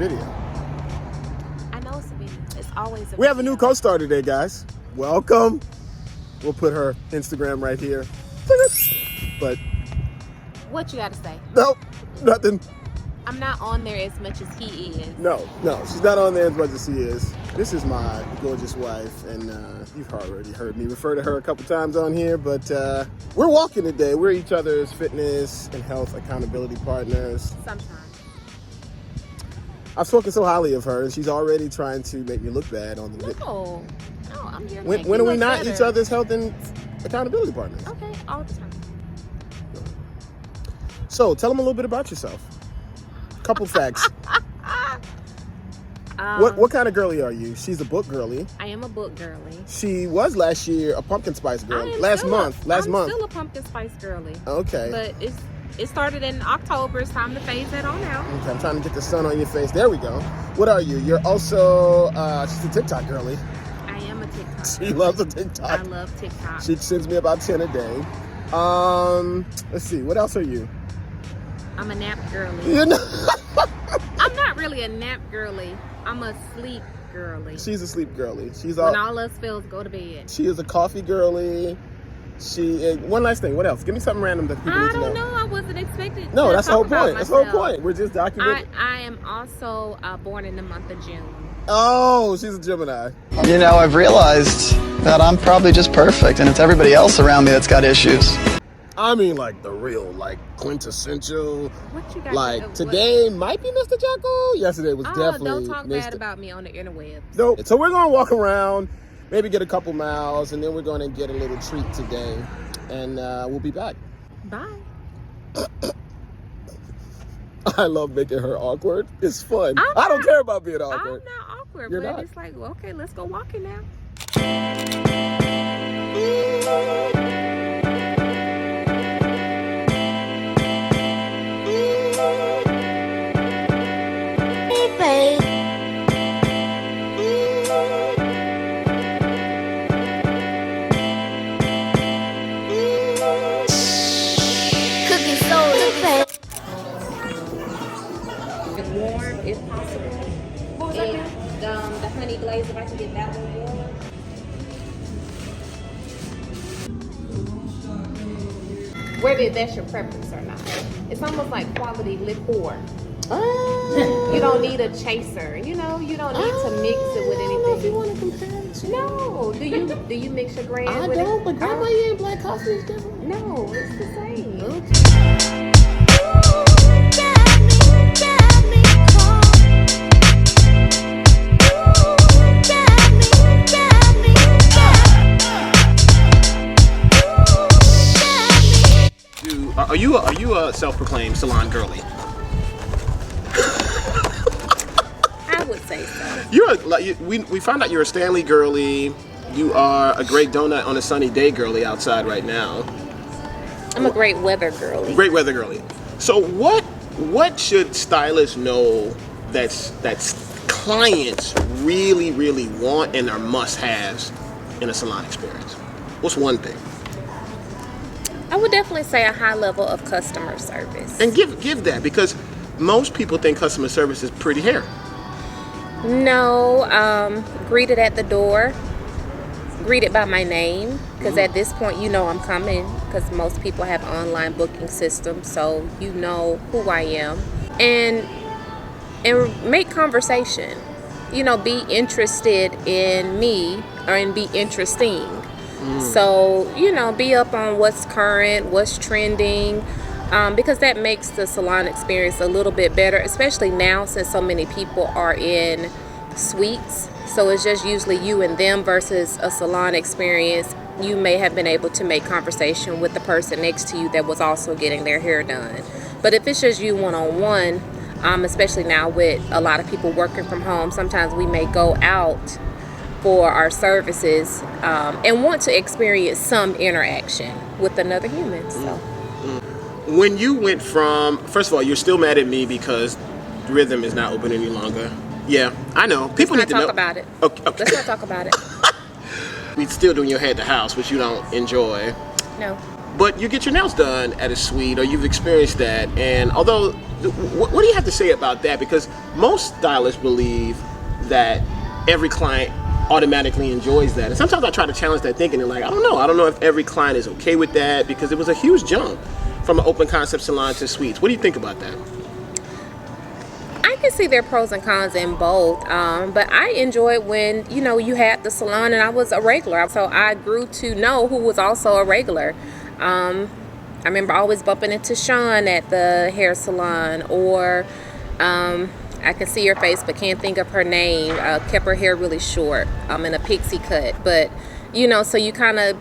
video. I know it's a video. It's always a video. We have a new co-star today, guys. Welcome. We'll put her Instagram right here. But What you got to say? nope, nothing. I'm not on there as much as he is. No, she's not on there as much as she is. This is my gorgeous wife, and you've already heard me refer to her a couple times on here, but we're walking today. We're each other's fitness and health accountability partners. Sometimes. I've spoken so highly of her, and she's already trying to make me look bad on the video. No, I'm here to When make are you we look not better. each other's health and accountability partners? Okay, all the time. So, tell them a little bit about yourself. Couple facts. What kind of girly are you? She's a book girly. I am a book girly. She was last year a pumpkin spice girl. Last month. I'm still a pumpkin spice girly. Okay. But it started in October. It's time to phase that on out. Okay, I'm trying to get the sun on your face. There we go. What are you? You're also she's a TikTok girly. I am a TikTok. She loves a TikTok. I love TikTok. She sends me about 10 a day. Let's see. What else are you? I'm a nap girly. You know. I'm not really a nap girly. I'm a sleep girly. She's a sleep girly. When all else fails, go to bed. She is a coffee girly. One last thing. What else? Give me something random that people need to know. I don't know. I wasn't expecting. No, that's the whole talk about point. That's the whole myself. point. We're just documenting. I am also born in the month of June. Oh, she's a Gemini. You know, I've realized that I'm probably just perfect, and it's everybody else around me that's got issues. I mean, like the real, like quintessential. What you got? Like today might be Mr. Jekyll. Yesterday was definitely. Don't talk Mr. bad about me on the interwebs. Nope. So we're gonna walk around, maybe get a couple miles, and then we're gonna get a little treat today, and we'll be back. Bye. I love making her awkward. It's fun. I don't care about being I'm awkward. not awkward, You're but not. it's like, well, okay, let's go walking now. It's warm if possible. The honey glaze, if I can get that one warm. Whether that's your preference or not. It's almost like quality liqueur. You don't need a chaser. You know, you don't need to mix it with anything. I don't know if you want to compare it to. No. Do you mix your graham I with don't, it? but grandma and black coffee is different. No, it's the same. Okay. Are you a self-proclaimed salon girly? I would say so. We found out you're a Stanley girly. You are a great donut on a sunny day girly outside right now. I'm a great weather girly. Great weather girly. So what should stylists know that's clients really want and are must-haves in a salon experience? What's one thing? I would definitely say a high level of customer service. And give that, because most people think customer service is pretty hair. No, greeted at the door, greeted by my name, because at this point you know I'm coming, because most people have online booking systems, so you know who I am, and make conversation. You know, be interested in me and be interesting. So, you know, be up on what's current, what's trending, because that makes the salon experience a little bit better, especially now since so many people are in suites. So it's just usually you and them versus a salon experience. You may have been able to make conversation with the person next to you that was also getting their hair done. But if it's just you one-on-one, especially now with a lot of people working from home, sometimes we may go out for our services and want to experience some interaction with another human. So When you went from, first of all, you're still mad at me because Rhythm is not open any longer. Yeah, I know. People need to know. Let's not talk about it. Okay. Let's not talk about it. We're still doing your head to house, which you don't enjoy. No. but you get your nails done at a suite, or you've experienced that. And although, what do you have to say about that? Because most stylists believe that every client automatically enjoys that. And sometimes I try to challenge that thinking and like, I don't know if every client is okay with that, because it was a huge jump from an open concept salon to suites. What do you think about that? I can see their pros and cons in both, but I enjoyed when, you know, you had the salon and I was a regular, so I grew to know who was also a regular. I remember always bumping into Sean at the hair salon, or I can see her face but can't think of her name. Kept her hair really short, in a pixie cut, but you know, so you kind of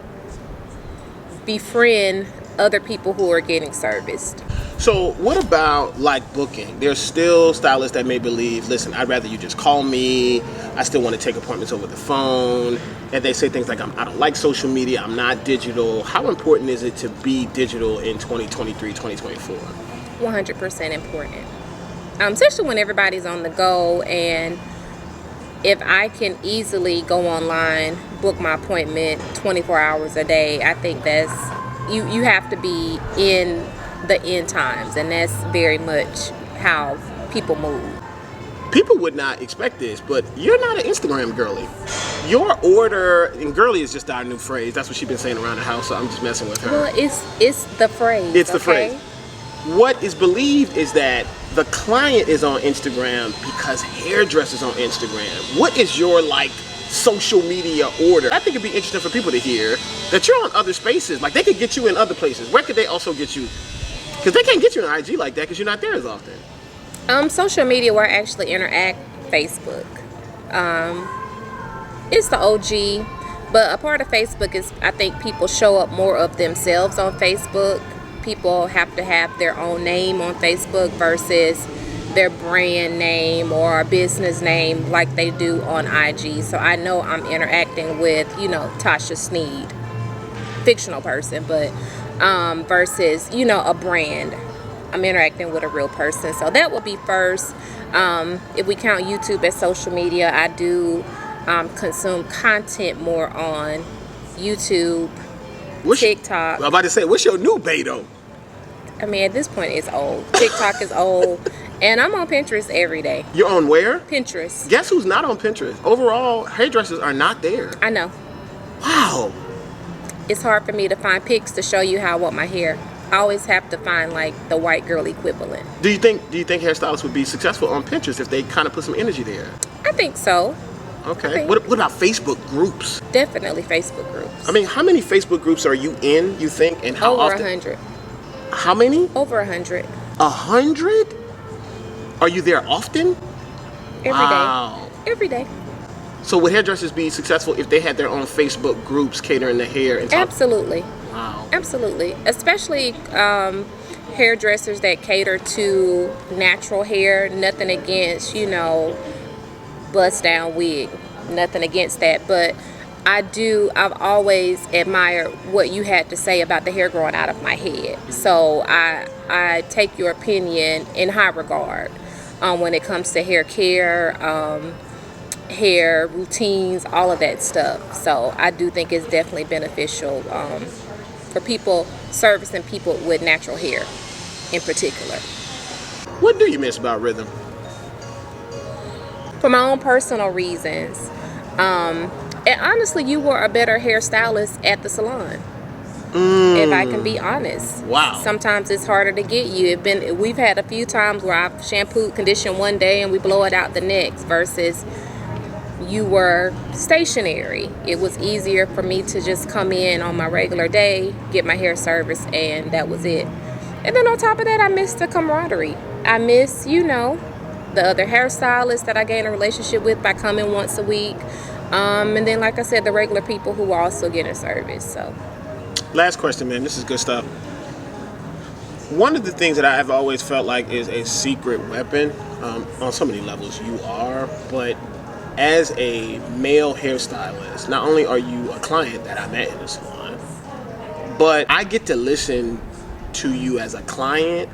befriend other people who are getting serviced. So what about like booking? There's still stylists that may believe, listen, I'd rather you just call me. I still want to take appointments over the phone. And they say things like, I don't like social media, I'm not digital. How important is it to be digital in 2023, 2024? 100% important. Especially when everybody's on the go, and if I can easily go online, book my appointment 24 hours a day, I think that's, you have to be in the end times, and that's very much how people move. People would not expect this, but you're not an Instagram girly. Your order, and girly is just our new phrase. That's what she's been saying around the house, so I'm just messing with her. Well, it's the phrase. It's the phrase. What is believed is that the client is on Instagram because hairdressers on Instagram. What is your like social media order? I think it'd be interesting for people to hear that you're on other spaces. Like they could get you in other places. Where could they also get you? Because they can't get you on IG like that because you're not there as often. Social media where I actually interact, Facebook. It's the OG, but a part of Facebook is, I think people show up more of themselves on Facebook. People have to have their own name on Facebook versus their brand name or a business name like they do on IG. So I know I'm interacting with, you know, Tasha Sneed, fictional person, but versus, you know, a brand. I'm interacting with a real person. So that would be first. If we count YouTube as social media, I do consume content more on YouTube, TikTok. I'm about to say, what's your new Beto? I mean, at this point, it's old. TikTok is old. And I'm on Pinterest every day. You're on where? Pinterest. Guess who's not on Pinterest? Overall, hairdressers are not there. I know. Wow. It's hard for me to find pics to show you how I want my hair. I always have to find like the white girl equivalent. Do you think hairstylists would be successful on Pinterest if they kind of put some energy there? I think so. Okay. What about Facebook groups? Definitely Facebook groups. I mean, how many Facebook groups are you in, you think, and how Over often? 100. How many? Over 100. 100? Are you there often? Every day. Every day. So would hairdressers be successful if they had their own Facebook groups catering the hair? And Absolutely. Wow. Absolutely. Especially hairdressers that cater to natural hair. Nothing against, you know, bust down wig. Nothing against that. But I've always admired what you had to say about the hair growing out of my head. So I take your opinion in high regard when it comes to hair care, hair routines, all of that stuff. So I do think it's definitely beneficial for people servicing people with natural hair in particular. What do you miss about rhythm? For my own personal reasons, and honestly, you were a better hairstylist at the salon. If I can be honest. Wow. Sometimes it's harder to get you. We've had a few times where I've shampooed, conditioned one day and we blow it out the next, versus you were stationary. It was easier for me to just come in on my regular day, get my hair serviced, and that was it. And then on top of that, I miss the camaraderie. I miss, you know, the other hairstylists that I gained a relationship with by coming once a week. And then, like I said, the regular people who are also getting service. So, last question, man. This is good stuff. One of the things that I have always felt like is a secret weapon, on so many levels you are, but as a male hairstylist, not only are you a client that I met in the salon, but I get to listen to you as a client,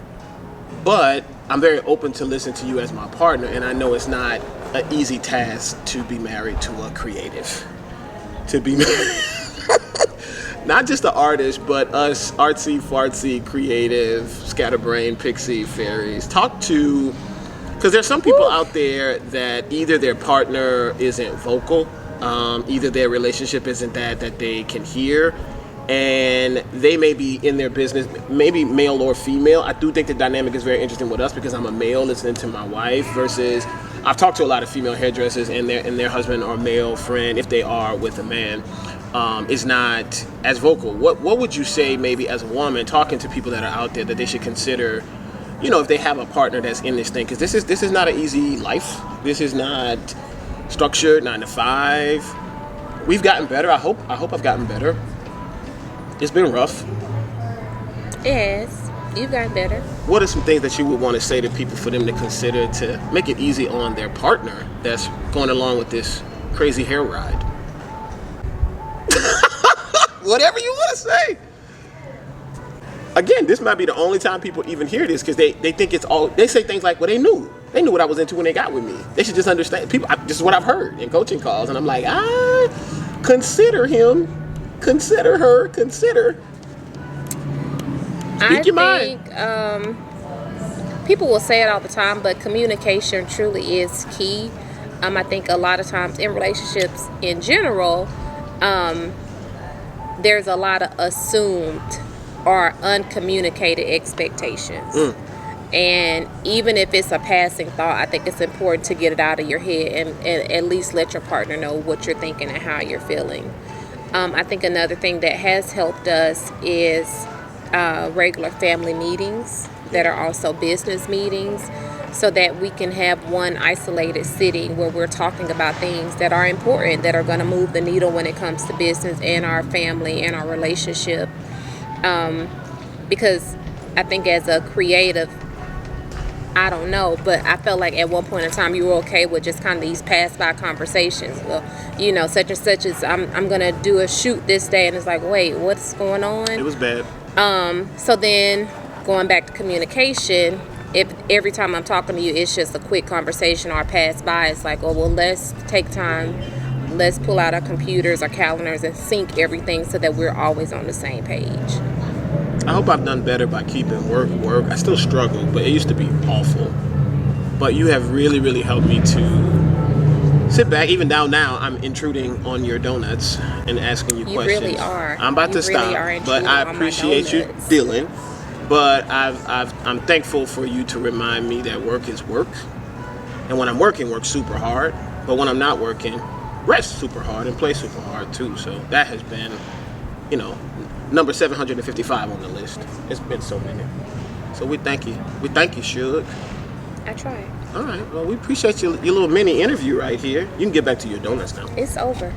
but I'm very open to listen to you as my partner, and I know it's not an easy task to be married to a creative. To be married. not just the artist, but us artsy, fartsy, creative, scatterbrain, pixie fairies. Talk to, because there's some people out there that either their partner isn't vocal, either their relationship isn't that they can hear, and they may be in their business, maybe male or female. I do think the dynamic is very interesting with us because I'm a male listening to my wife versus I've talked to a lot of female hairdressers and their husband or male friend, if they are with a man, is not as vocal. What would you say maybe as a woman talking to people that are out there that they should consider, you know, if they have a partner that's in this thing? Because this is not an easy life. This is not structured 9 to 5. We've gotten better. I hope I've gotten better. It's been rough. Yes, you've gotten better. What are some things that you would want to say to people for them to consider to make it easy on their partner that's going along with this crazy hair ride? Whatever you want to say. Again, this might be the only time people even hear this because they think it's all, they say things like, well, they knew what I was into when they got with me. They should just understand. People, this is what I've heard in coaching calls, and I'm like, consider him, consider her, consider. Speak your mind. People will say it all the time, but communication truly is key. I think a lot of times in relationships in general, there's a lot of assumed or uncommunicated expectations. And even if it's a passing thought, I think it's important to get it out of your head and at least let your partner know what you're thinking and how you're feeling. I think another thing that has helped us is regular family meetings that are also business meetings, so that we can have one isolated sitting where we're talking about things that are important, that are going to move the needle when it comes to business and our family and our relationship. Because I think as a creative, I don't know, but I felt like at one point in time you were okay with just kind of these pass by conversations. Well, you know, such and such as I'm gonna do a shoot this day, and it's like, wait, what's going on? It was bad. So then going back to communication, if every time I'm talking to you it's just a quick conversation or a pass by, it's like, oh well, let's take time, let's pull out our computers, our calendars, and sync everything so that we're always on the same page. I hope I've done better by keeping work. I still struggle, but it used to be awful. But you have really, really helped me to sit back. Even now, I'm intruding on your donuts and asking you questions. You really are. I'm about to stop, but I appreciate you dealing. But I'm thankful for you to remind me that work is work. And when I'm working, work super hard. But when I'm not working, rest super hard and play super hard too. So that has been, you know, number 755 on the list. It's been so many. So we thank you. We thank you, Suge. I tried. All right. Well, we appreciate your little mini interview right here. You can get back to your donuts now. It's over.